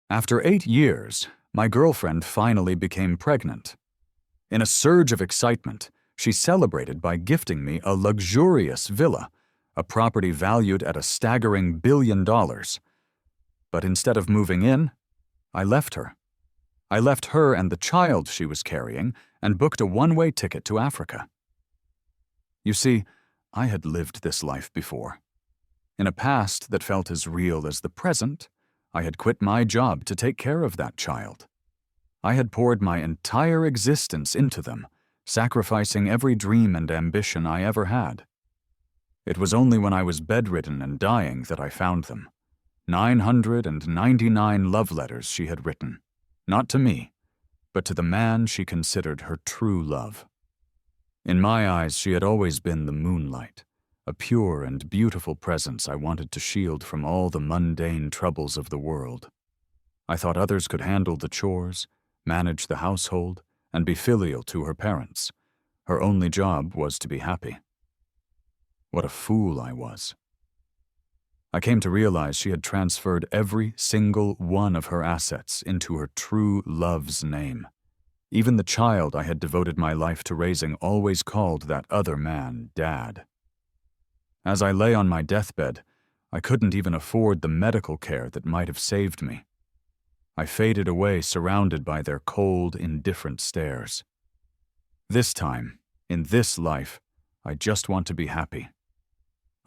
After 8 years, my girlfriend finally became pregnant. In a surge of excitement, she celebrated by gifting me a luxurious villa, a property valued at a staggering $1 billion. But instead of moving in, I left her. I left her and the child she was carrying and booked a one-way ticket to Africa. You see, I had lived this life before. In a past that felt as real as the present, I had quit my job to take care of that child. I had poured my entire existence into them, sacrificing every dream and ambition I ever had. It was only when I was bedridden and dying that I found them. 999 love letters she had written, not to me, but to the man she considered her true love. In my eyes, she had always been the moonlight, a pure and beautiful presence I wanted to shield from all the mundane troubles of the world. I thought others could handle the chores, manage the household, and be filial to her parents. Her only job was to be happy. What a fool I was. I came to realize she had transferred every single one of her assets into her true love's name. Even the child I had devoted my life to raising always called that other man Dad. As I lay on my deathbed, I couldn't even afford the medical care that might have saved me. I faded away surrounded by their cold, indifferent stares. This time, in this life, I just want to be happy.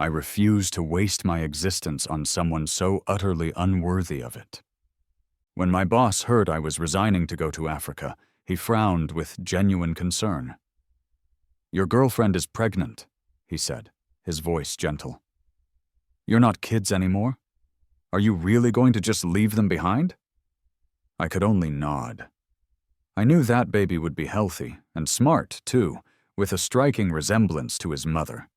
I refuse to waste my existence on someone so utterly unworthy of it. When my boss heard I was resigning to go to Africa, he frowned with genuine concern. "Your girlfriend is pregnant," he said, his voice gentle. "You're not kids anymore? Are you really going to just leave them behind?" I could only nod. I knew that baby would be healthy, and smart, too, with a striking resemblance to his mother.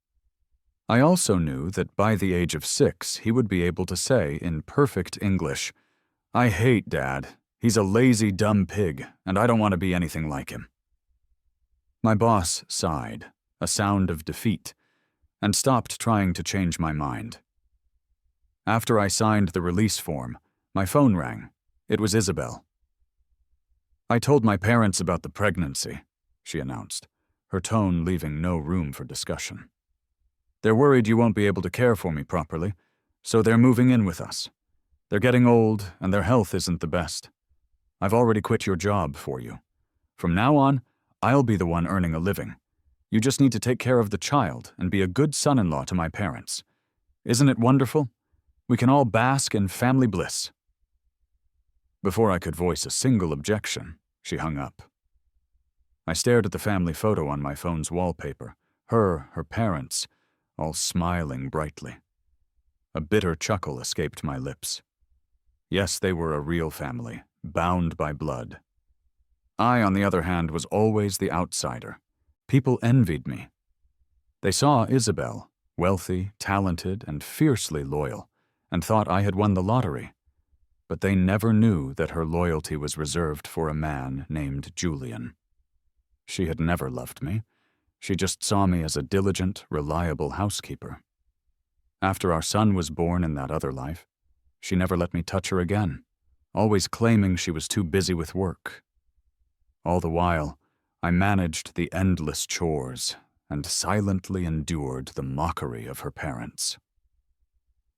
I also knew that by the age of 6, he would be able to say in perfect English, "I hate Dad. He's a lazy, dumb pig, and I don't want to be anything like him." My boss sighed, a sound of defeat, and stopped trying to change my mind. After I signed the release form, my phone rang. It was Isabelle. "I told my parents about the pregnancy," she announced, her tone leaving no room for discussion. "They're worried you won't be able to care for me properly, so they're moving in with us. They're getting old, and their health isn't the best. I've already quit your job for you. From now on, I'll be the one earning a living. You just need to take care of the child and be a good son-in-law to my parents. Isn't it wonderful? We can all bask in family bliss." Before I could voice a single objection, she hung up. I stared at the family photo on my phone's wallpaper, her parents, all smiling brightly. A bitter chuckle escaped my lips. Yes, they were a real family, bound by blood. I, on the other hand, was always the outsider. People envied me. They saw Isabelle, wealthy, talented, and fiercely loyal, and thought I had won the lottery. But they never knew that her loyalty was reserved for a man named Julian. She had never loved me. She just saw me as a diligent, reliable housekeeper. After our son was born in that other life, she never let me touch her again, always claiming she was too busy with work. All the while, I managed the endless chores and silently endured the mockery of her parents.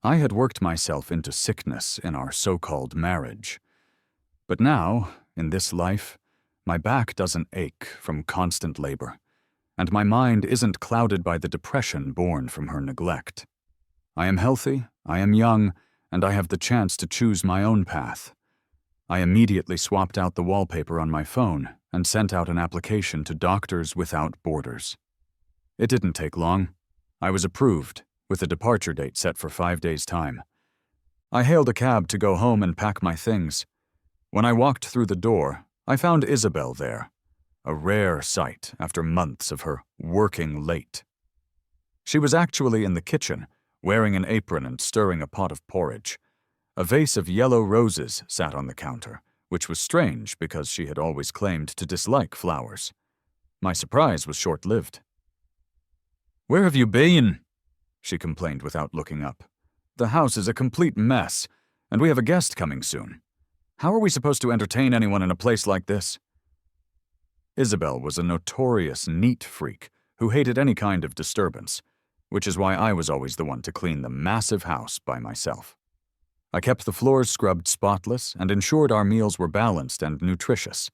I had worked myself into sickness in our so-called marriage. But now, in this life, my back doesn't ache from constant labor, and my mind isn't clouded by the depression born from her neglect. I am healthy, I am young, and I have the chance to choose my own path. I immediately swapped out the wallpaper on my phone and sent out an application to Doctors Without Borders. It didn't take long. I was approved, with a departure date set for 5 days' time. I hailed a cab to go home and pack my things. When I walked through the door, I found Isabelle there, a rare sight after months of her working late. She was actually in the kitchen, wearing an apron and stirring a pot of porridge. A vase of yellow roses sat on the counter, which was strange because she had always claimed to dislike flowers. My surprise was short-lived. "Where have you been?" she complained without looking up. "The house is a complete mess, and we have a guest coming soon. How are we supposed to entertain anyone in a place like this? Isabelle was a notorious neat freak who hated any kind of disturbance, which is why I was always the one to clean the massive house by myself. I kept the floors scrubbed spotless and ensured our meals were balanced and nutritious.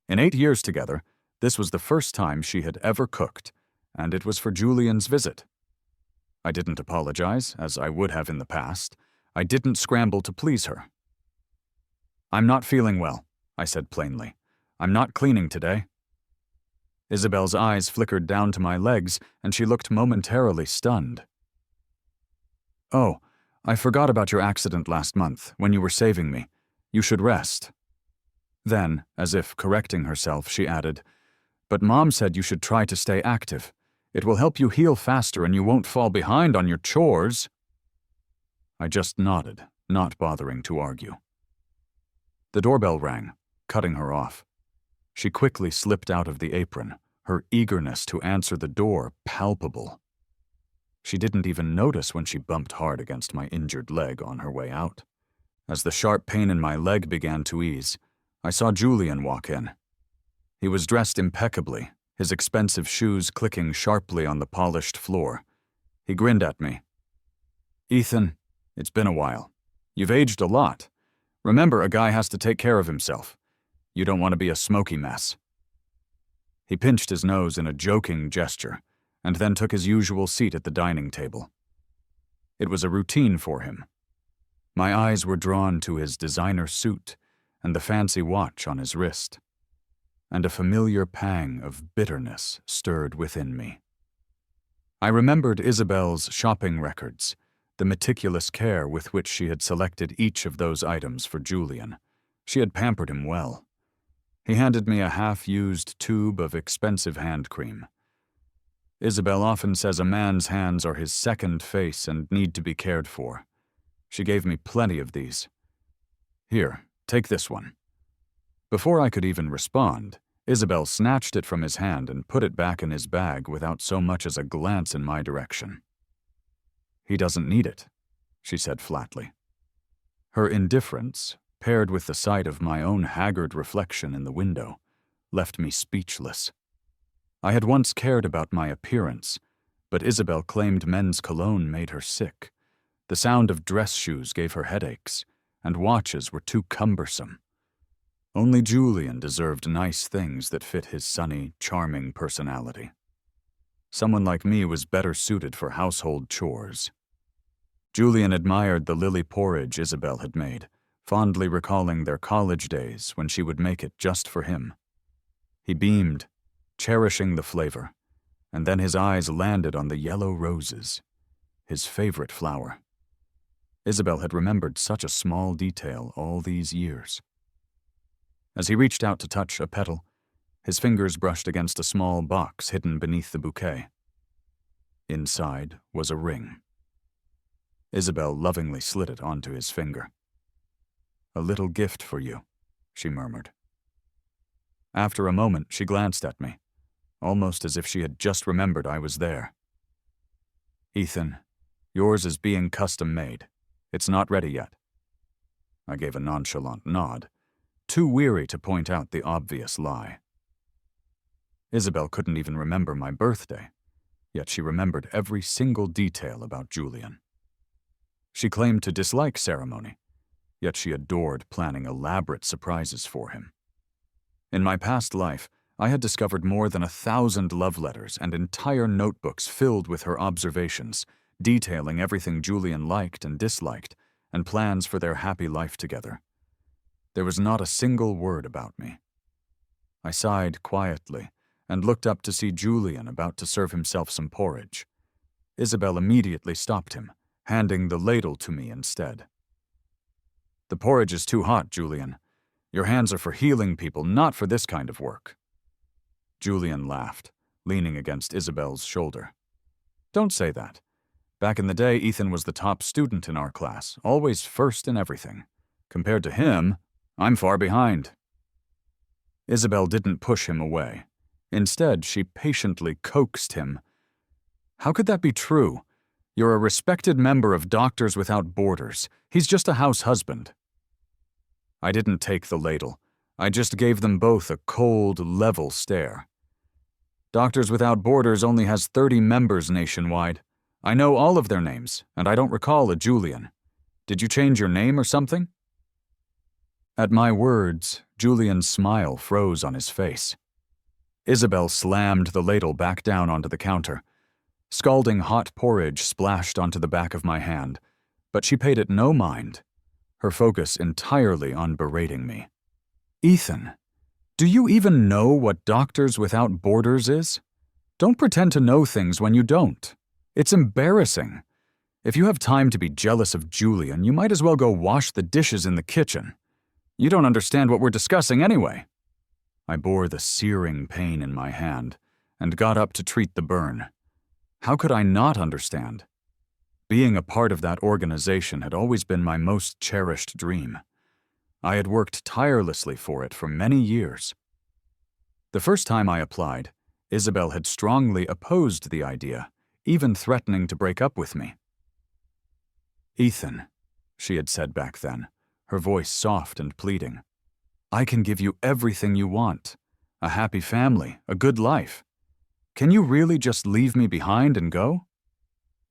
In 8 years together, this was the first time she had ever cooked, and it was for Julian's visit. I didn't apologize, as I would have in the past. I didn't scramble to please her. "I'm not feeling well," I said plainly. "I'm not cleaning today." Isabelle's eyes flickered down to my legs, and she looked momentarily stunned. "Oh, I forgot about your accident last month, when you were saving me. You should rest." Then, as if correcting herself, she added, "But Mom said you should try to stay active. It will help you heal faster and you won't fall behind on your chores." I just nodded, not bothering to argue. The doorbell rang, cutting her off. She quickly slipped out of the apron, her eagerness to answer the door palpable. She didn't even notice when she bumped hard against my injured leg on her way out. As the sharp pain in my leg began to ease, I saw Julian walk in. He was dressed impeccably, his expensive shoes clicking sharply on the polished floor. He grinned at me. "Ethan, it's been a while. You've aged a lot. Remember, a guy has to take care of himself. You don't want to be a smoky mess." He pinched his nose in a joking gesture, and then took his usual seat at the dining table. It was a routine for him. My eyes were drawn to his designer suit and the fancy watch on his wrist, and a familiar pang of bitterness stirred within me. I remembered Isabelle's shopping records, the meticulous care with which she had selected each of those items for Julian. She had pampered him well. He handed me a half-used tube of expensive hand cream. Isabelle often says a man's hands are his second face and need to be cared for. She gave me plenty of these. "Here, take this one." Before I could even respond, Isabelle snatched it from his hand and put it back in his bag without so much as a glance in my direction. "He doesn't need it," she said flatly. Her indifference, paired with the sight of my own haggard reflection in the window, left me speechless. I had once cared about my appearance, but Isabelle claimed men's cologne made her sick. The sound of dress shoes gave her headaches, and watches were too cumbersome. Only Julian deserved nice things that fit his sunny, charming personality. Someone like me was better suited for household chores. Julian admired the lily porridge Isabelle had made, fondly recalling their college days when she would make it just for him. He beamed, cherishing the flavor, and then his eyes landed on the yellow roses, his favorite flower. Isabelle had remembered such a small detail all these years. As he reached out to touch a petal, his fingers brushed against a small box hidden beneath the bouquet. Inside was a ring. Isabelle lovingly slid it onto his finger. "A little gift for you," she murmured. After a moment, she glanced at me, almost as if she had just remembered I was there. "Ethan, yours is being custom-made. It's not ready yet." I gave a nonchalant nod, too weary to point out the obvious lie. Isabelle couldn't even remember my birthday, yet she remembered every single detail about Julian. She claimed to dislike ceremony, yet she adored planning elaborate surprises for him. In my past life, I had discovered more than 1,000 love letters and entire notebooks filled with her observations, detailing everything Julian liked and disliked, and plans for their happy life together. There was not a single word about me. I sighed quietly and looked up to see Julian about to serve himself some porridge. Isabelle immediately stopped him, handing the ladle to me instead. "The porridge is too hot, Julian. Your hands are for healing people, not for this kind of work." Julian laughed, leaning against Isabelle's shoulder. "Don't say that. Back in the day, Ethan was the top student in our class, always first in everything. Compared to him, I'm far behind." Isabelle didn't push him away. Instead, she patiently coaxed him. "How could that be true? You're a respected member of Doctors Without Borders. He's just a house husband." I didn't take the ladle. I just gave them both a cold, level stare. Doctors Without Borders only has 30 members nationwide. I know all of their names, and I don't recall a Julian. Did you change your name or something? At my words, Julian's smile froze on his face. Isabelle slammed the ladle back down onto the counter. Scalding hot porridge splashed onto the back of my hand, but she paid it no mind, her focus entirely on berating me. Ethan, do you even know what Doctors Without Borders is? Don't pretend to know things when you don't. It's embarrassing. If you have time to be jealous of Julian, you might as well go wash the dishes in the kitchen. You don't understand what we're discussing anyway. I bore the searing pain in my hand and got up to treat the burn. How could I not understand? Being a part of that organization had always been my most cherished dream. I had worked tirelessly for it for many years. The first time I applied, Isabelle had strongly opposed the idea, even threatening to break up with me. Ethan, she had said back then, her voice soft and pleading, I can give you everything you want. A happy family, a good life. Can you really just leave me behind and go?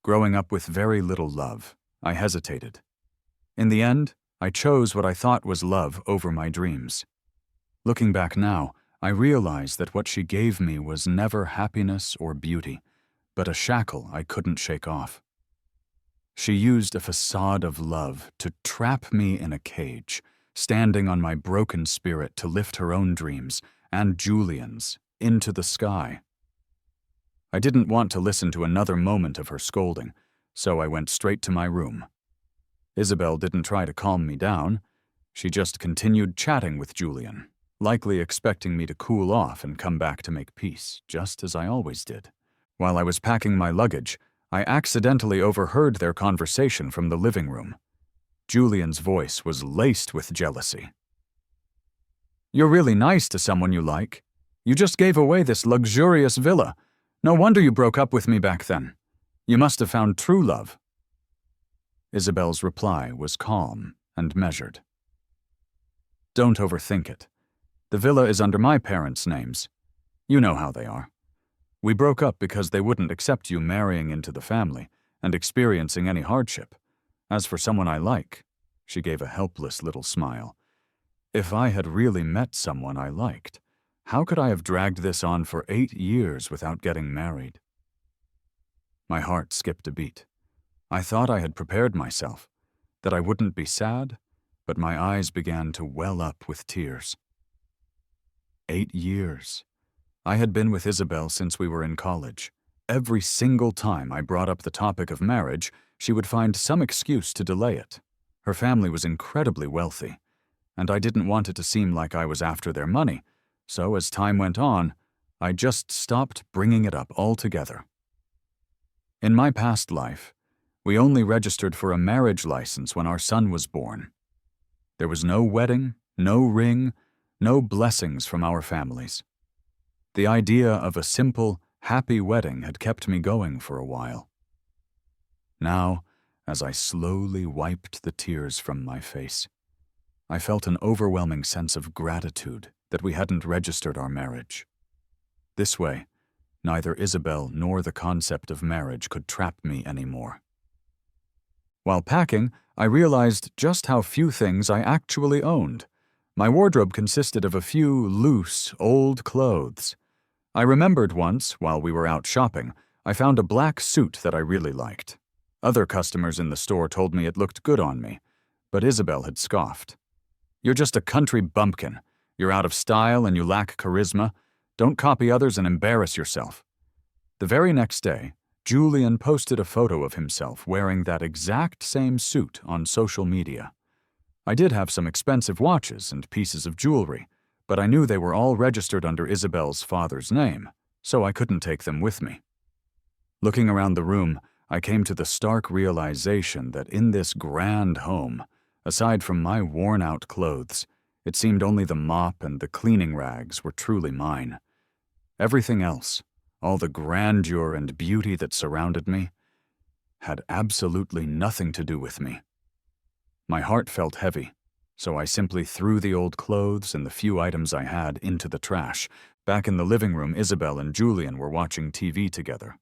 Growing up with very little love, I hesitated. In the end, I chose what I thought was love over my dreams. Looking back now, I realize that what she gave me was never happiness or beauty, but a shackle I couldn't shake off. She used a facade of love to trap me in a cage, standing on my broken spirit to lift her own dreams, and Julian's, into the sky. I didn't want to listen to another moment of her scolding, so I went straight to my room. Isabelle didn't try to calm me down. She just continued chatting with Julian, likely expecting me to cool off and come back to make peace, just as I always did. While I was packing my luggage, I accidentally overheard their conversation from the living room. Julian's voice was laced with jealousy. You're really nice to someone you like. You just gave away this luxurious villa. No wonder you broke up with me back then. You must have found true love. Isabelle's reply was calm and measured. Don't overthink it. The villa is under my parents' names. You know how they are. We broke up because they wouldn't accept you marrying into the family and experiencing any hardship. As for someone I like, she gave a helpless little smile. If I had really met someone I liked, how could I have dragged this on for 8 years without getting married? My heart skipped a beat. I thought I had prepared myself, that I wouldn't be sad, but my eyes began to well up with tears. 8 years. I had been with Isabelle since we were in college. Every single time I brought up the topic of marriage, she would find some excuse to delay it. Her family was incredibly wealthy, and I didn't want it to seem like I was after their money, so as time went on, I just stopped bringing it up altogether. In my past life, we only registered for a marriage license when our son was born. There was no wedding, no ring, no blessings from our families. The idea of a simple, happy wedding had kept me going for a while. Now, as I slowly wiped the tears from my face, I felt an overwhelming sense of gratitude that we hadn't registered our marriage. This way, neither Isabelle nor the concept of marriage could trap me anymore. While packing, I realized just how few things I actually owned. My wardrobe consisted of a few loose, old clothes. I remembered once, while we were out shopping, I found a black suit that I really liked. Other customers in the store told me it looked good on me, but Isabelle had scoffed. You're just a country bumpkin. You're out of style and you lack charisma. Don't copy others and embarrass yourself. The very next day, Julian posted a photo of himself wearing that exact same suit on social media. I did have some expensive watches and pieces of jewelry, but I knew they were all registered under Isabelle's father's name, so I couldn't take them with me. Looking around the room, I came to the stark realization that in this grand home, aside from my worn-out clothes, it seemed only the mop and the cleaning rags were truly mine. Everything else, all the grandeur and beauty that surrounded me, had absolutely nothing to do with me. My heart felt heavy, So I simply threw the old clothes and the few items I had into the trash. Back in the living room, Isabelle and Julian were watching TV together.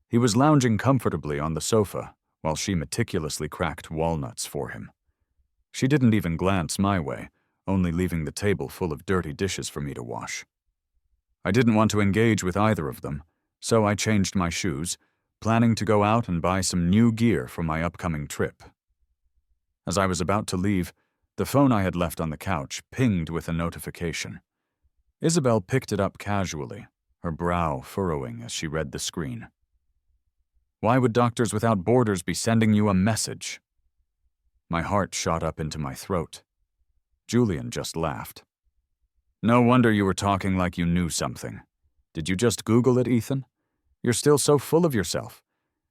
He was lounging comfortably on the sofa while she meticulously cracked walnuts for him. She didn't even glance my way, only leaving the table full of dirty dishes for me to wash. I didn't want to engage with either of them, so I changed my shoes, planning to go out and buy some new gear for my upcoming trip. As I was about to leave, the phone I had left on the couch pinged with a notification. Isabelle picked it up casually, her brow furrowing as she read the screen. "Why would Doctors Without Borders be sending you a message?" My heart shot up into my throat. Julian just laughed. "No wonder you were talking like you knew something. Did you just Google it, Ethan? You're still so full of yourself.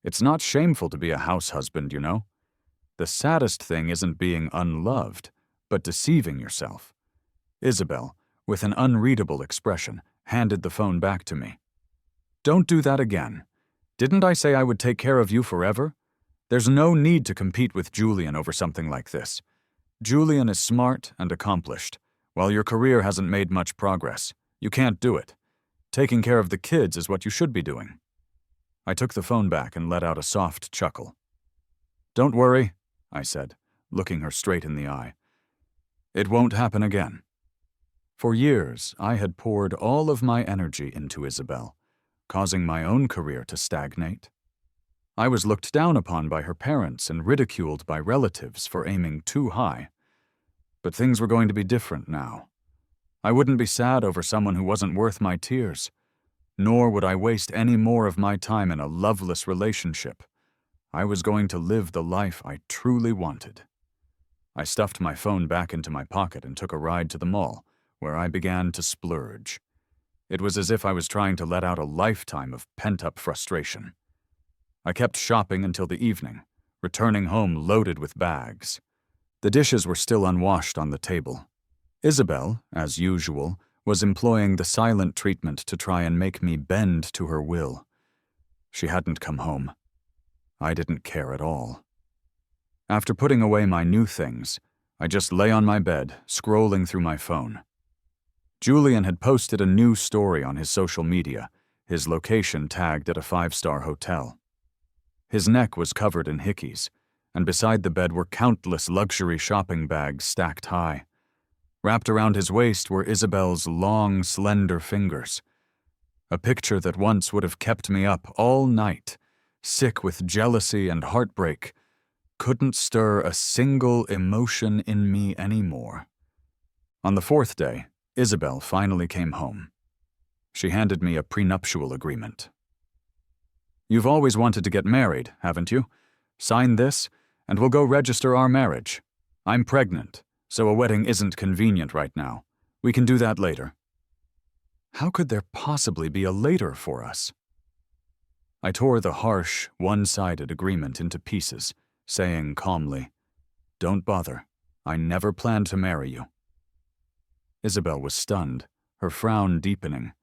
It's not shameful to be a house husband, you know. The saddest thing isn't being unloved, but deceiving yourself." Isabelle, with an unreadable expression, handed the phone back to me. "Don't do that again. Didn't I say I would take care of you forever? There's no need to compete with Julian over something like this. Julian is smart and accomplished. While your career hasn't made much progress, you can't do it. Taking care of the kids is what you should be doing." I took the phone back and let out a soft chuckle. "Don't worry," I said, looking her straight in the eye. "It won't happen again." For years, I had poured all of my energy into Isabelle, causing my own career to stagnate. I was looked down upon by her parents and ridiculed by relatives for aiming too high. But things were going to be different now. I wouldn't be sad over someone who wasn't worth my tears, nor would I waste any more of my time in a loveless relationship. I was going to live the life I truly wanted. I stuffed my phone back into my pocket and took a ride to the mall, where I began to splurge. It was as if I was trying to let out a lifetime of pent-up frustration. I kept shopping until the evening, returning home loaded with bags. The dishes were still unwashed on the table. Isabelle, as usual, was employing the silent treatment to try and make me bend to her will. She hadn't come home. I didn't care at all. After putting away my new things, I just lay on my bed, scrolling through my phone. Julian had posted a new story on his social media, his location tagged at a 5-star hotel. His neck was covered in hickeys, and beside the bed were countless luxury shopping bags stacked high. Wrapped around his waist were Isabelle's long, slender fingers. A picture that once would have kept me up all night, sick with jealousy and heartbreak, couldn't stir a single emotion in me anymore. On the 4th day, Isabelle finally came home. She handed me a prenuptial agreement. "You've always wanted to get married, haven't you? Sign this, and we'll go register our marriage. I'm pregnant, so a wedding isn't convenient right now. We can do that later." How could there possibly be a later for us? I tore the harsh, one-sided agreement into pieces, saying calmly, "Don't bother. I never planned to marry you." Isabelle was stunned, her frown deepening.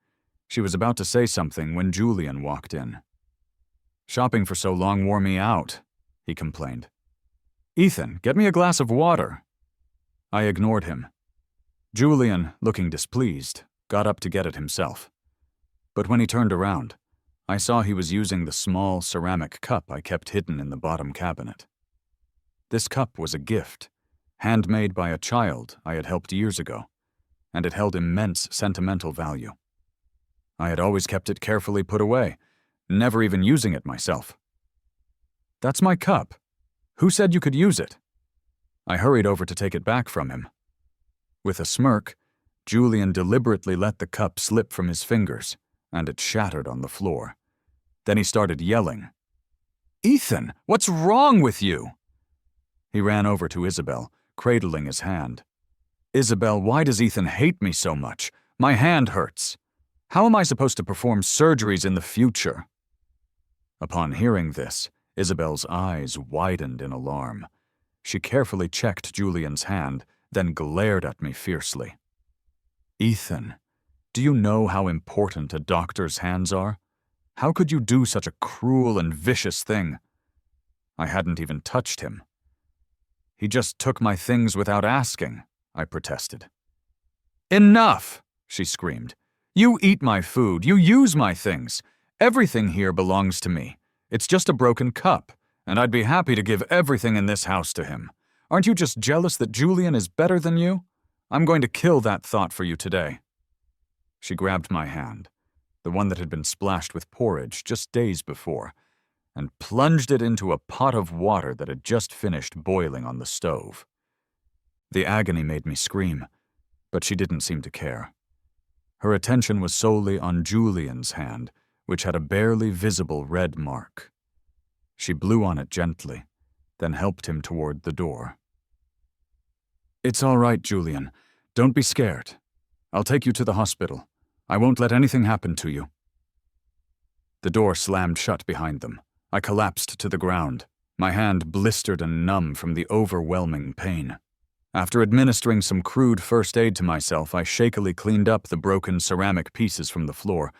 She was about to say something when Julian walked in. "Shopping for so long wore me out," he complained. "Ethan, get me a glass of water." I ignored him. Julian, looking displeased, got up to get it himself. But when he turned around, I saw he was using the small ceramic cup I kept hidden in the bottom cabinet. This cup was a gift, handmade by a child I had helped years ago, and it held immense sentimental value. I had always kept it carefully put away, never even using it myself. "That's my cup. Who said you could use it?" I hurried over to take it back from him. With a smirk, Julian deliberately let the cup slip from his fingers, and it shattered on the floor. Then he started yelling. "Ethan, what's wrong with you?" He ran over to Isabelle, cradling his hand. "Isabelle, why does Ethan hate me so much? My hand hurts. How am I supposed to perform surgeries in the future?" Upon hearing this, Isabelle's eyes widened in alarm. She carefully checked Julian's hand, then glared at me fiercely. "Ethan, do you know how important a doctor's hands are? How could you do such a cruel and vicious thing?" I hadn't even touched him. "He just took my things without asking," I protested. Enough, she screamed. You eat my food, you use my things. Everything here belongs to me. It's just a broken cup, and I'd be happy to give everything in this house to him. Aren't you just jealous that Julian is better than you? I'm going to kill that thought for you today. She grabbed my hand, the one that had been splashed with porridge just days before, and plunged it into a pot of water that had just finished boiling on the stove. The agony made me scream, but she didn't seem to care. Her attention was solely on Julian's hand, which had a barely visible red mark. She blew on it gently, then helped him toward the door. It's all right, Julian. Don't be scared. I'll take you to the hospital. I won't let anything happen to you. The door slammed shut behind them. I collapsed to the ground, my hand blistered and numb from the overwhelming pain. After administering some crude first aid to myself, I shakily cleaned up the broken ceramic pieces from the floor,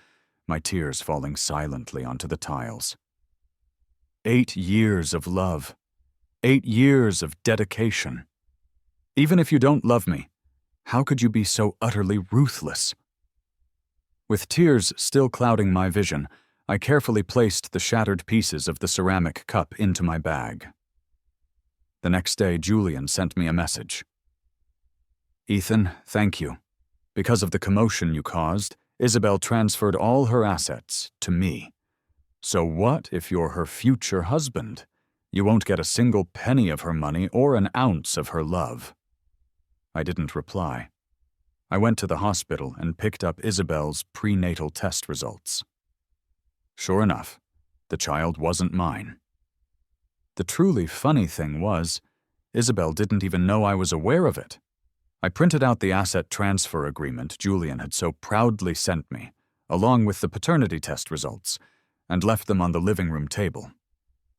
my tears falling silently onto the tiles. 8 years of love. 8 years of dedication. Even if you don't love me, how could you be so utterly ruthless? With tears still clouding my vision, I carefully placed the shattered pieces of the ceramic cup into my bag. The next day, Julian sent me a message. Ethan, thank you. Because of the commotion you caused, Isabelle transferred all her assets to me. So what if you're her future husband? You won't get a single penny of her money or an ounce of her love. I didn't reply. I went to the hospital and picked up Isabelle's prenatal test results. Sure enough, the child wasn't mine. The truly funny thing was, Isabelle didn't even know I was aware of it. I printed out the asset transfer agreement Julian had so proudly sent me, along with the paternity test results, and left them on the living room table.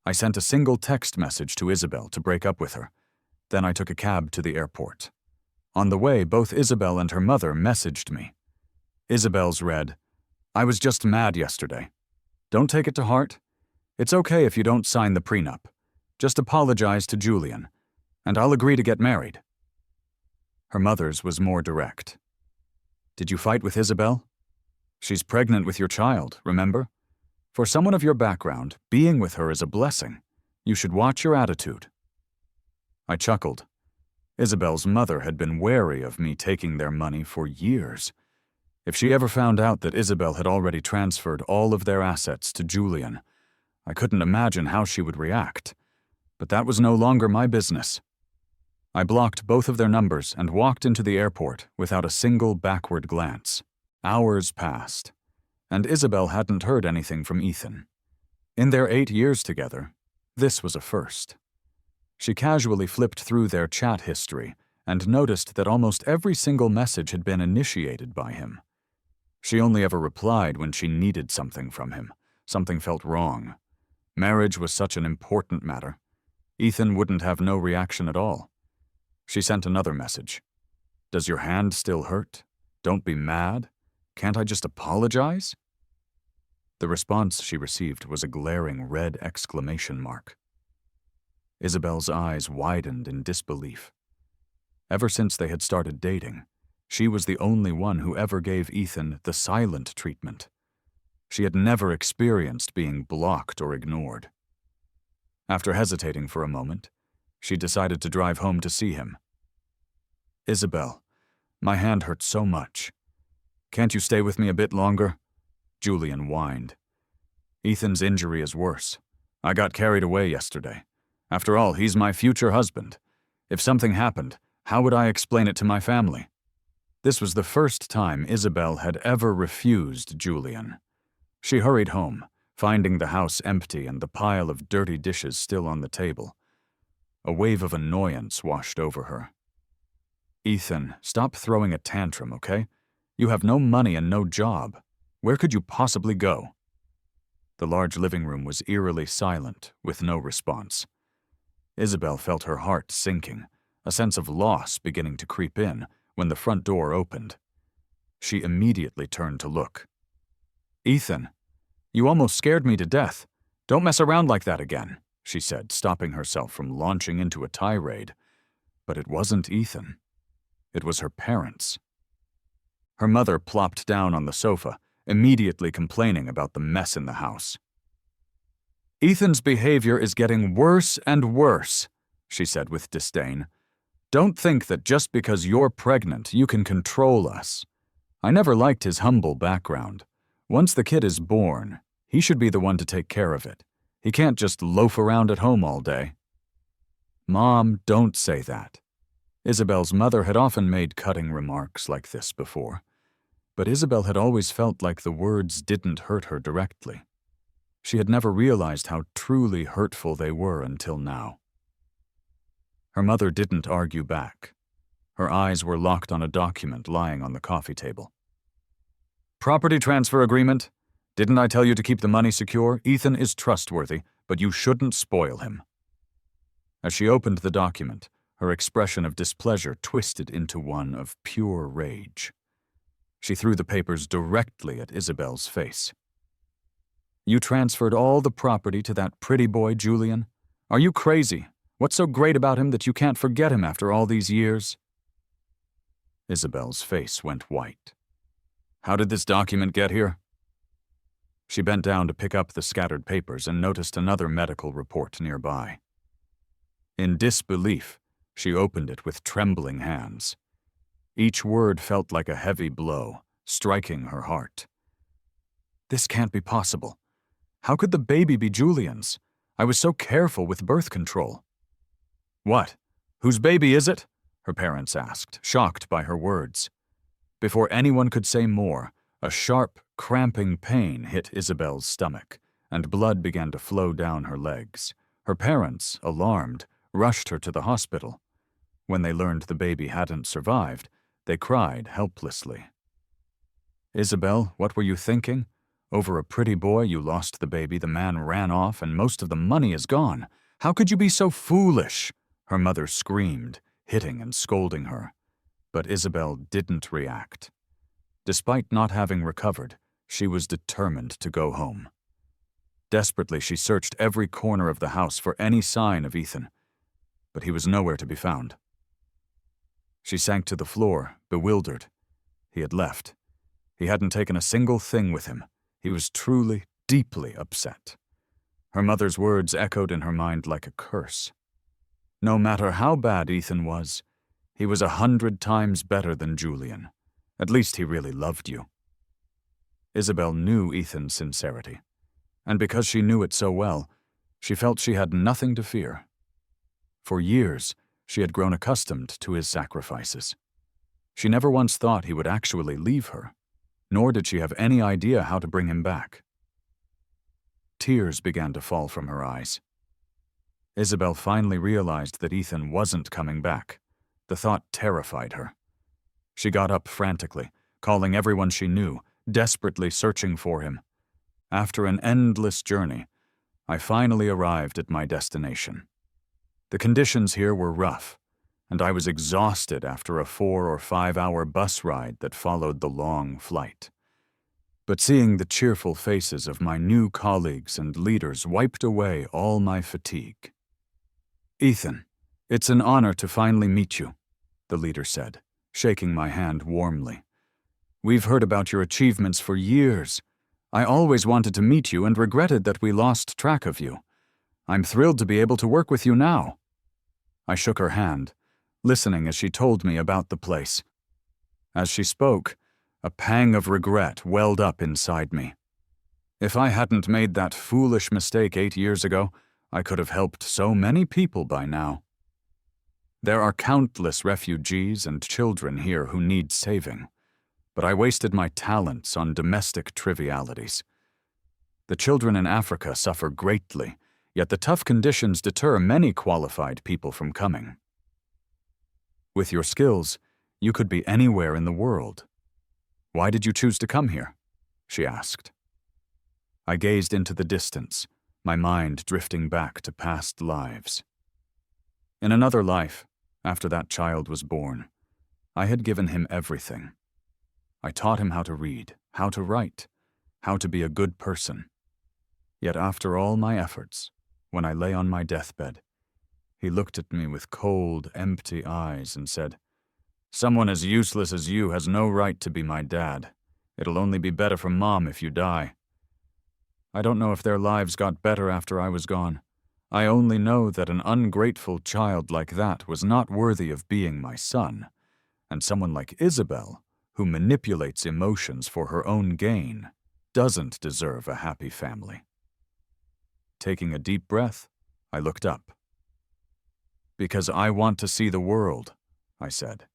I sent a single text message to Isabelle to break up with her. Then I took a cab to the airport. On the way, both Isabelle and her mother messaged me. Isabelle's read, I was just mad yesterday. Don't take it to heart. It's okay if you don't sign the prenup. Just apologize to Julian, and I'll agree to get married. Her mother's was more direct. Did you fight with Isabelle? She's pregnant with your child, remember? For someone of your background, being with her is a blessing. You should watch your attitude. I chuckled. Isabelle's mother had been wary of me taking their money for years. If she ever found out that Isabelle had already transferred all of their assets to Julian, I couldn't imagine how she would react. But that was no longer my business. I blocked both of their numbers and walked into the airport without a single backward glance. Hours passed, and Isabelle hadn't heard anything from Ethan. In their 8 years together, this was a first. She casually flipped through their chat history and noticed that almost every single message had been initiated by him. She only ever replied when she needed something from him. Something felt wrong. Marriage was such an important matter. Ethan wouldn't have no reaction at all. She sent another message. Does your hand still hurt? Don't be mad. Can't I just apologize? The response she received was a glaring red exclamation mark. Isabelle's eyes widened in disbelief. Ever since they had started dating, she was the only one who ever gave Ethan the silent treatment. She had never experienced being blocked or ignored. After hesitating for a moment, she decided to drive home to see him. Isabelle, my hand hurts so much. Can't you stay with me a bit longer? Julian whined. Ethan's injury is worse. I got carried away yesterday. After all, he's my future husband. If something happened, how would I explain it to my family? This was the first time Isabelle had ever refused Julian. She hurried home, finding the house empty and the pile of dirty dishes still on the table. A wave of annoyance washed over her. Ethan, stop throwing a tantrum, okay? You have no money and no job. Where could you possibly go? The large living room was eerily silent, with no response. Isabelle felt her heart sinking, a sense of loss beginning to creep in when the front door opened. She immediately turned to look. Ethan, you almost scared me to death. Don't mess around like that again, she said, stopping herself from launching into a tirade. But it wasn't Ethan. It was her parents. Her mother plopped down on the sofa, immediately complaining about the mess in the house. "Ethan's behavior is getting worse and worse," she said with disdain. "Don't think that just because you're pregnant, you can control us. I never liked his humble background. Once the kid is born, he should be the one to take care of it. He can't just loaf around at home all day." "Mom, don't say that." Isabelle's mother had often made cutting remarks like this before, but Isabelle had always felt like the words didn't hurt her directly. She had never realized how truly hurtful they were until now. Her mother didn't argue back. Her eyes were locked on a document lying on the coffee table. "Property transfer agreement. Didn't I tell you to keep the money secure? Ethan is trustworthy, but you shouldn't spoil him." As she opened the document, her expression of displeasure twisted into one of pure rage. She threw the papers directly at Isabelle's face. "You transferred all the property to that pretty boy, Julian? Are you crazy? What's so great about him that you can't forget him after all these years?" Isabelle's face went white. "How did this document get here?" She bent down to pick up the scattered papers and noticed another medical report nearby. In disbelief, she opened it with trembling hands. Each word felt like a heavy blow, striking her heart. "This can't be possible. How could the baby be Julian's? I was so careful with birth control." "What? Whose baby is it?" her parents asked, shocked by her words. Before anyone could say more, a sharp, cramping pain hit Isabelle's stomach, and blood began to flow down her legs. Her parents, alarmed, rushed her to the hospital. When they learned the baby hadn't survived, they cried helplessly. "Isabelle, what were you thinking? Over a pretty boy, you lost the baby, the man ran off, and most of the money is gone. How could you be so foolish?" Her mother screamed, hitting and scolding her. But Isabelle didn't react. Despite not having recovered, she was determined to go home. Desperately, she searched every corner of the house for any sign of Ethan, but he was nowhere to be found. She sank to the floor, bewildered. He had left. He hadn't taken a single thing with him. He was truly, deeply upset. Her mother's words echoed in her mind like a curse. No matter how bad Ethan was, he was 100 times better than Julian. At least he really loved you. Isabelle knew Ethan's sincerity, and because she knew it so well, she felt she had nothing to fear. For years, she had grown accustomed to his sacrifices. She never once thought he would actually leave her, nor did she have any idea how to bring him back. Tears began to fall from her eyes. Isabelle finally realized that Ethan wasn't coming back. The thought terrified her. She got up frantically, calling everyone she knew, desperately searching for him. After an endless journey, I finally arrived at my destination. The conditions here were rough, and I was exhausted after a 4 or 5 hour bus ride that followed the long flight. But seeing the cheerful faces of my new colleagues and leaders wiped away all my fatigue. "Ethan, it's an honor to finally meet you," the leader said, shaking my hand warmly. "We've heard about your achievements for years. I always wanted to meet you and regretted that we lost track of you. I'm thrilled to be able to work with you now." I shook her hand, listening as she told me about the place. As she spoke, a pang of regret welled up inside me. If I hadn't made that foolish mistake 8 years ago, I could have helped so many people by now. There are countless refugees and children here who need saving, but I wasted my talents on domestic trivialities. The children in Africa suffer greatly, yet the tough conditions deter many qualified people from coming. With your skills, you could be anywhere in the world. Why did you choose to come here? She asked. I gazed into the distance, my mind drifting back to past lives. In another life, after that child was born, I had given him everything. I taught him how to read, how to write, how to be a good person. Yet after all my efforts, when I lay on my deathbed, he looked at me with cold, empty eyes and said, Someone as useless as you has no right to be my dad. It'll only be better for Mom if you die. I don't know if their lives got better after I was gone. I only know that an ungrateful child like that was not worthy of being my son, and someone like Isabelle, who manipulates emotions for her own gain, doesn't deserve a happy family. Taking a deep breath, I looked up. Because I want to see the world, I said,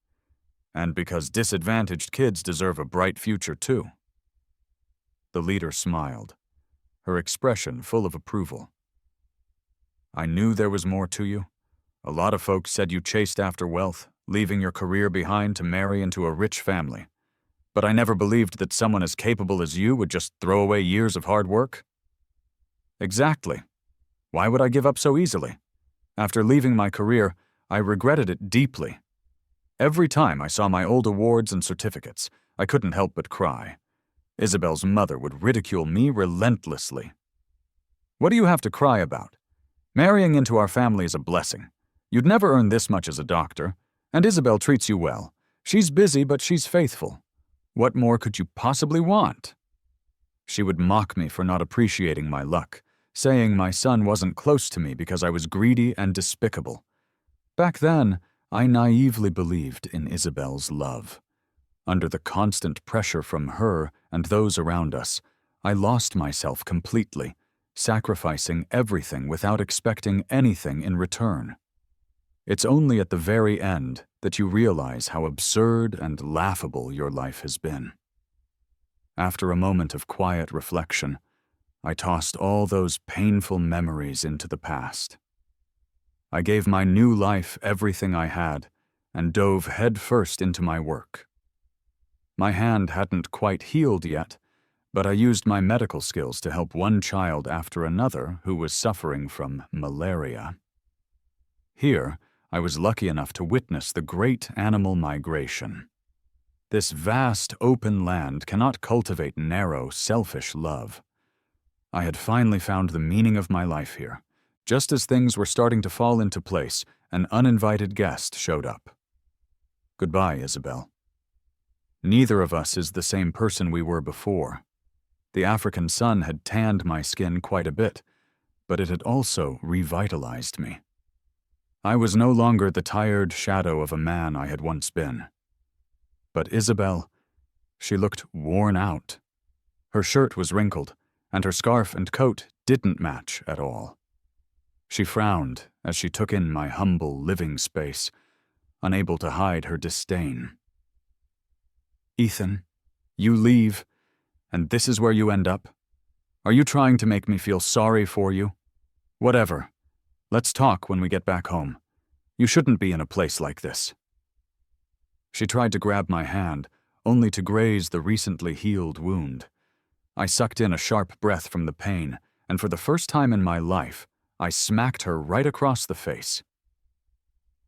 and because disadvantaged kids deserve a bright future too. The leader smiled, her expression full of approval. I knew there was more to you. A lot of folks said you chased after wealth, leaving your career behind to marry into a rich family. But I never believed that someone as capable as you would just throw away years of hard work. Exactly. Why would I give up so easily? After leaving my career, I regretted it deeply. Every time I saw my old awards and certificates, I couldn't help but cry. Isabelle's mother would ridicule me relentlessly. What do you have to cry about? Marrying into our family is a blessing. You'd never earn this much as a doctor, and Isabelle treats you well. She's busy, but she's faithful. What more could you possibly want? She would mock me for not appreciating my luck, saying my son wasn't close to me because I was greedy and despicable. Back then, I naively believed in Isabelle's love. Under the constant pressure from her and those around us, I lost myself completely, sacrificing everything without expecting anything in return. It's only at the very end that you realize how absurd and laughable your life has been. After a moment of quiet reflection, I tossed all those painful memories into the past. I gave my new life everything I had and dove headfirst into my work. My hand hadn't quite healed yet, but I used my medical skills to help one child after another who was suffering from malaria. Here, I was lucky enough to witness the great animal migration. This vast, open land cannot cultivate narrow, selfish love. I had finally found the meaning of my life here. Just as things were starting to fall into place, an uninvited guest showed up. Goodbye, Isabelle. Neither of us is the same person we were before. The African sun had tanned my skin quite a bit, but it had also revitalized me. I was no longer the tired shadow of a man I had once been. But Isabelle, she looked worn out. Her shirt was wrinkled, and her scarf and coat didn't match at all. She frowned as she took in my humble living space, unable to hide her disdain. Ethan, you leave, and this is where you end up? Are you trying to make me feel sorry for you? Whatever. Let's talk when we get back home. You shouldn't be in a place like this. She tried to grab my hand, only to graze the recently healed wound. I sucked in a sharp breath from the pain, and for the first time in my life, I smacked her right across the face.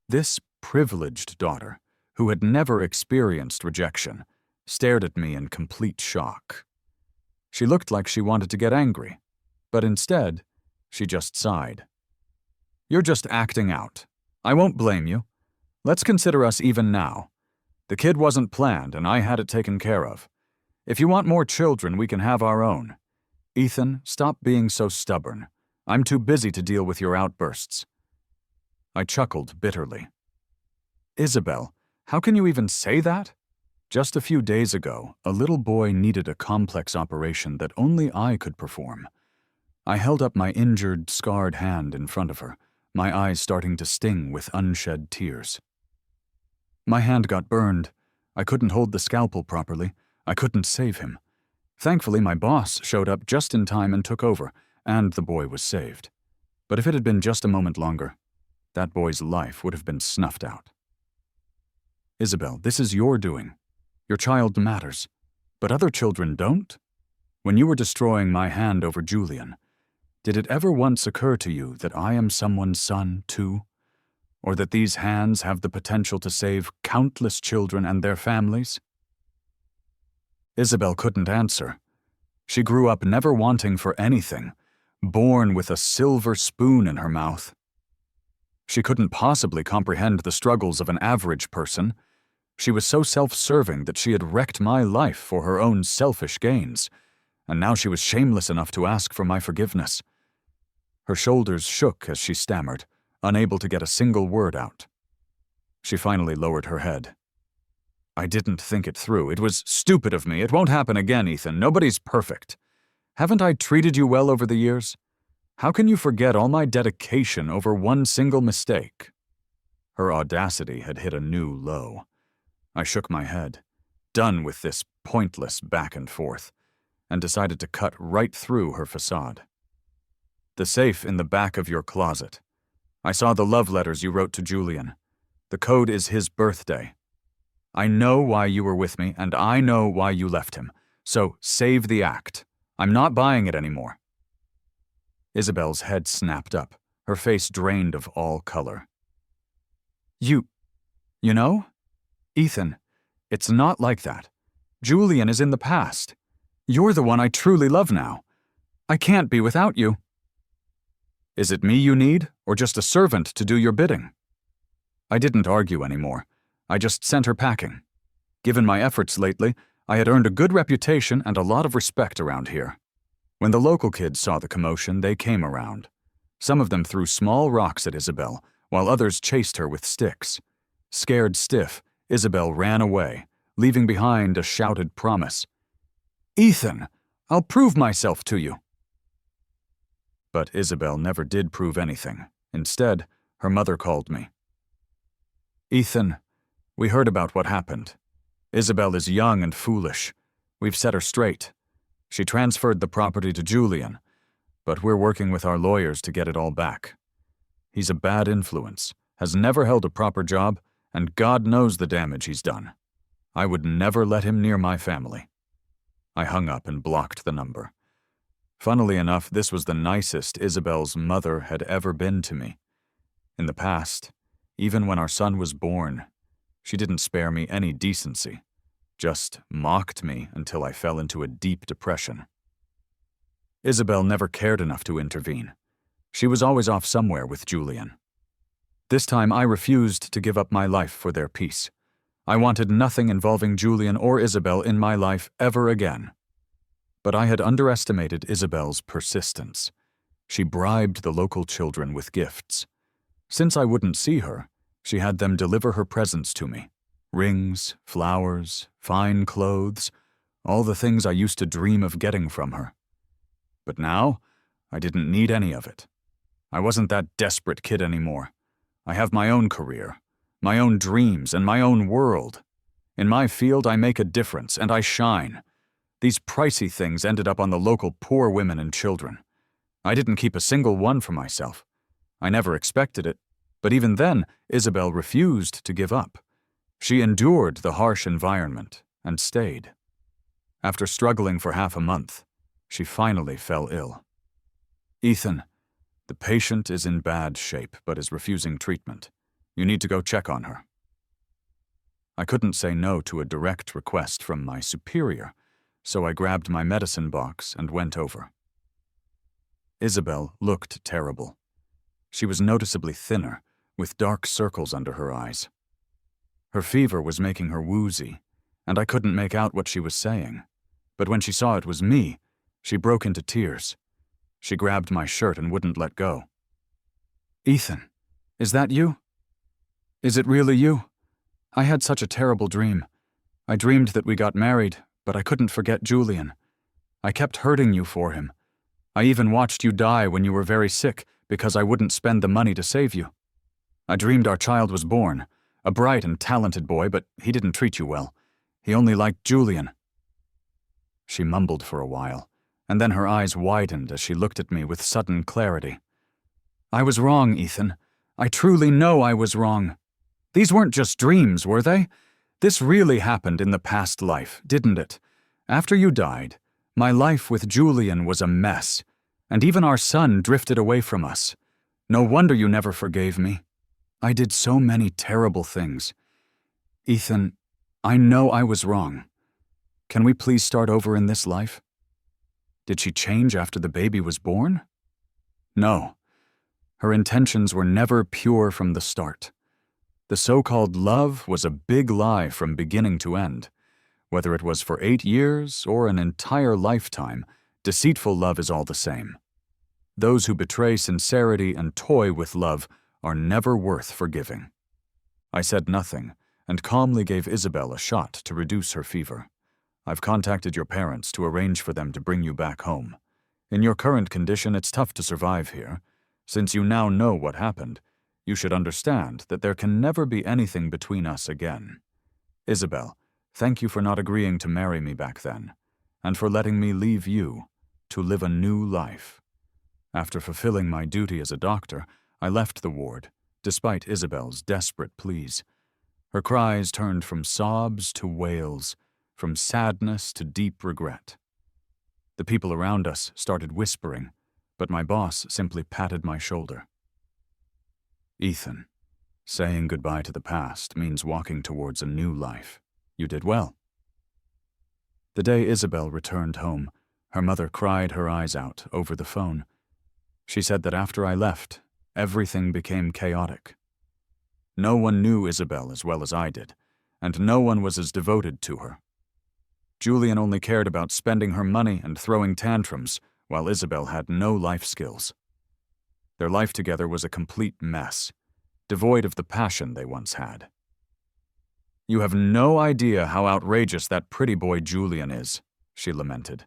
This privileged daughter, who had never experienced rejection, stared at me in complete shock. She looked like she wanted to get angry, but instead, she just sighed. You're just acting out. I won't blame you. Let's consider us even now. The kid wasn't planned, and I had it taken care of. If you want more children, we can have our own. Ethan, stop being so stubborn. I'm too busy to deal with your outbursts. I chuckled bitterly. Isabelle, how can you even say that? Just a few days ago, a little boy needed a complex operation that only I could perform. I held up my injured, scarred hand in front of her, my eyes starting to sting with unshed tears. My hand got burned. I couldn't hold the scalpel properly. I couldn't save him. Thankfully, my boss showed up just in time and took over, and the boy was saved. But if it had been just a moment longer, that boy's life would have been snuffed out. Isabelle, this is your doing. Your child matters, but other children don't? When you were destroying my hand over Julian, did it ever once occur to you that I am someone's son, too? Or that these hands have the potential to save countless children and their families? Isabelle couldn't answer. She grew up never wanting for anything, born with a silver spoon in her mouth. She couldn't possibly comprehend the struggles of an average person. She was so self-serving that she had wrecked my life for her own selfish gains, and now she was shameless enough to ask for my forgiveness. Her shoulders shook as she stammered, unable to get a single word out. She finally lowered her head. I didn't think it through. It was stupid of me. It won't happen again, Ethan. Nobody's perfect. Haven't I treated you well over the years? How can you forget all my dedication over one single mistake? Her audacity had hit a new low. I shook my head, done with this pointless back and forth, and decided to cut right through her facade. The safe in the back of your closet. I saw the love letters you wrote to Julian. The code is his birthday. I know why you were with me, and I know why you left him. So save the act. I'm not buying it anymore. Isabelle's head snapped up, her face drained of all color. You know? Ethan, it's not like that. Julian is in the past. You're the one I truly love now. I can't be without you. Is it me you need, or just a servant to do your bidding? I didn't argue anymore. I just sent her packing. Given my efforts lately, I had earned a good reputation and a lot of respect around here. When the local kids saw the commotion, they came around. Some of them threw small rocks at Isabelle, while others chased her with sticks. Scared stiff, Isabelle ran away, leaving behind a shouted promise. Ethan, I'll prove myself to you. But Isabelle never did prove anything. Instead, her mother called me. Ethan, we heard about what happened. Isabelle is young and foolish. We've set her straight. She transferred the property to Julian, but we're working with our lawyers to get it all back. He's a bad influence, has never held a proper job, and God knows the damage he's done. I would never let him near my family. I hung up and blocked the number. Funnily enough, this was the nicest Isabelle's mother had ever been to me. In the past, even when our son was born, she didn't spare me any decency, just mocked me until I fell into a deep depression. Isabelle never cared enough to intervene. She was always off somewhere with Julian. This time I refused to give up my life for their peace. I wanted nothing involving Julian or Isabelle in my life ever again. But I had underestimated Isabelle's persistence. She bribed the local children with gifts. Since I wouldn't see her, she had them deliver her presents to me. Rings, flowers, fine clothes, all the things I used to dream of getting from her. But now, I didn't need any of it. I wasn't that desperate kid anymore. I have my own career, my own dreams, and my own world. In my field, I make a difference, and I shine. These pricey things ended up on the local poor women and children. I didn't keep a single one for myself. I never expected it, but even then, Isabelle refused to give up. She endured the harsh environment and stayed. After struggling for half a month, she finally fell ill. Ethan, the patient is in bad shape but is refusing treatment. You need to go check on her. I couldn't say no to a direct request from my superior, so I grabbed my medicine box and went over. Isabelle looked terrible. She was noticeably thinner, with dark circles under her eyes. Her fever was making her woozy, and I couldn't make out what she was saying. But when she saw it was me, she broke into tears. She grabbed my shirt and wouldn't let go. Ethan, is that you? Is it really you? I had such a terrible dream. I dreamed that we got married, but I couldn't forget Julian. I kept hurting you for him. I even watched you die when you were very sick because I wouldn't spend the money to save you. I dreamed our child was born, a bright and talented boy, but he didn't treat you well. He only liked Julian. She mumbled for a while, and then her eyes widened as she looked at me with sudden clarity. I was wrong, Ethan. I truly know I was wrong. These weren't just dreams, were they? This really happened in the past life, didn't it? After you died, my life with Julian was a mess, and even our son drifted away from us. No wonder you never forgave me. I did so many terrible things. Ethan, I know I was wrong. Can we please start over in this life? Did she change after the baby was born? No. Her intentions were never pure from the start. The so-called love was a big lie from beginning to end. Whether it was for 8 years or an entire lifetime, deceitful love is all the same. Those who betray sincerity and toy with love are never worth forgiving. I said nothing and calmly gave Isabelle a shot to reduce her fever. I've contacted your parents to arrange for them to bring you back home. In your current condition, it's tough to survive here. Since you now know what happened, you should understand that there can never be anything between us again. Isabelle, thank you for not agreeing to marry me back then, and for letting me leave you to live a new life. After fulfilling my duty as a doctor, I left the ward, despite Isabelle's desperate pleas. Her cries turned from sobs to wails, from sadness to deep regret. The people around us started whispering, but my boss simply patted my shoulder. Ethan, saying goodbye to the past means walking towards a new life. You did well. The day Isabelle returned home, her mother cried her eyes out over the phone. She said that after I left, everything became chaotic. No one knew Isabelle as well as I did, and no one was as devoted to her. Julian only cared about spending her money and throwing tantrums, while Isabelle had no life skills. Their life together was a complete mess, devoid of the passion they once had. You have no idea how outrageous that pretty boy Julian is, she lamented.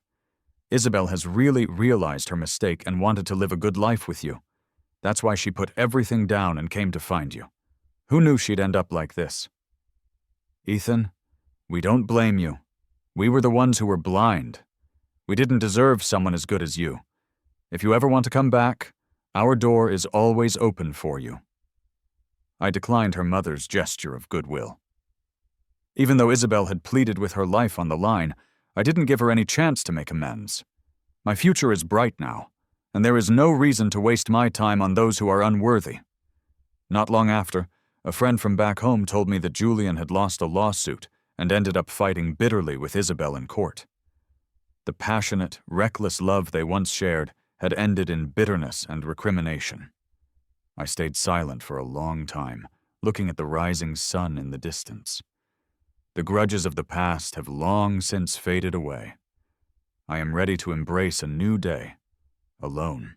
Isabelle has really realized her mistake and wanted to live a good life with you. That's why she put everything down and came to find you. Who knew she'd end up like this? Ethan, we don't blame you. We were the ones who were blind. We didn't deserve someone as good as you. If you ever want to come back, our door is always open for you. I declined her mother's gesture of goodwill. Even though Isabelle had pleaded with her life on the line, I didn't give her any chance to make amends. My future is bright now, and there is no reason to waste my time on those who are unworthy. Not long after, a friend from back home told me that Julian had lost a lawsuit and ended up fighting bitterly with Isabelle in court. The passionate, reckless love they once shared had ended in bitterness and recrimination. I stayed silent for a long time, looking at the rising sun in the distance. The grudges of the past have long since faded away. I am ready to embrace a new day, alone.